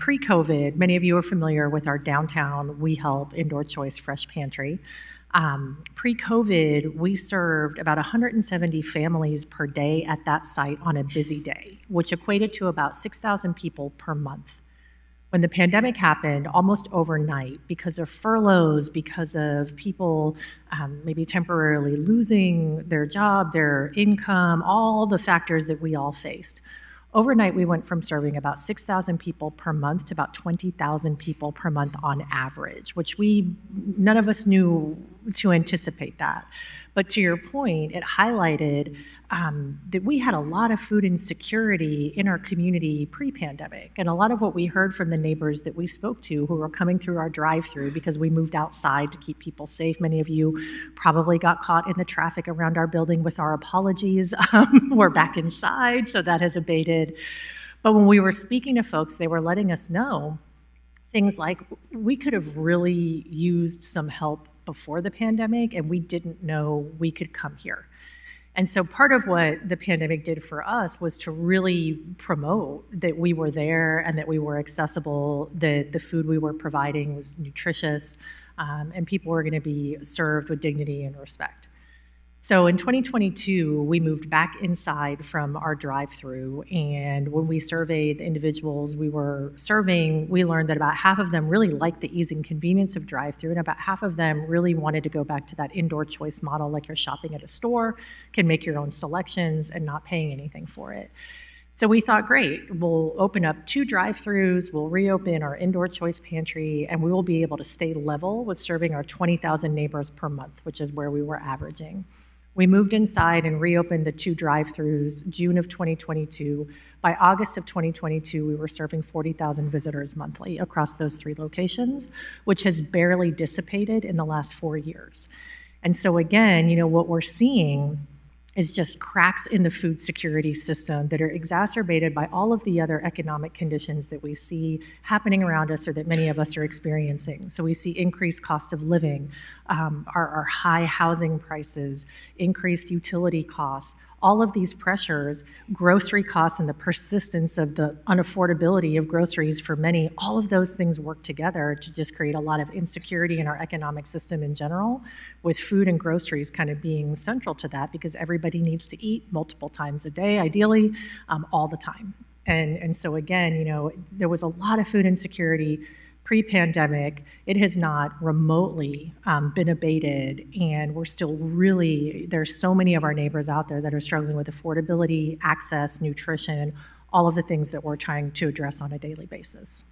pre-COVID, many of you are familiar with our downtown We Help Indoor Choice Fresh Pantry. Pre-COVID, we served about 170 families per day at that site on a busy day, which equated to about 6,000 people per month. When the pandemic happened, almost overnight, because of furloughs, because of people maybe temporarily losing their job, their income, all the factors that we all faced, overnight we went from serving about 6,000 people per month to about 20,000 people per month on average, which none of us knew to anticipate that. But to your point, it highlighted that we had a lot of food insecurity in our community pre-pandemic. And a lot of what we heard from the neighbors that we spoke to who were coming through our drive-through, because we moved outside to keep people safe. Many of you probably got caught in the traffic around our building with our apologies. We're back inside, so that has abated. But when we were speaking to folks, they were letting us know things like, we could have really used some help before the pandemic, and we didn't know we could come here. And so part of what the pandemic did for us was to really promote that we were there and that we were accessible, that the food we were providing was nutritious, and people were going to be served with dignity and respect. So in 2022, we moved back inside from our drive-through, and when we surveyed the individuals we were serving, we learned that about half of them really liked the ease and convenience of drive-through, and about half of them really wanted to go back to that indoor choice model, like you're shopping at a store, can make your own selections and not paying anything for it. So we thought, great, we'll open up 2 drive-throughs, we'll reopen our indoor choice pantry, and we will be able to stay level with serving our 20,000 neighbors per month, which is where we were averaging. We moved inside and reopened the 2 drive-throughs June of 2022. By August of 2022, we were serving 40,000 visitors monthly across those 3 locations, which has barely dissipated in the last 4 years. And so again, what we're seeing is just cracks in the food security system that are exacerbated by all of the other economic conditions that we see happening around us or that many of us are experiencing. So we see increased cost of living, our high housing prices, increased utility costs, all of these pressures, grocery costs and the persistence of the unaffordability of groceries for many, all of those things work together to just create a lot of insecurity in our economic system in general, with food and groceries kind of being central to that because everybody needs to eat multiple times a day, ideally, all the time. And so again, there was a lot of food insecurity pre-pandemic. It has not remotely been abated, and we're still there's so many of our neighbors out there that are struggling with affordability, access, nutrition, all of the things that we're trying to address on a daily basis.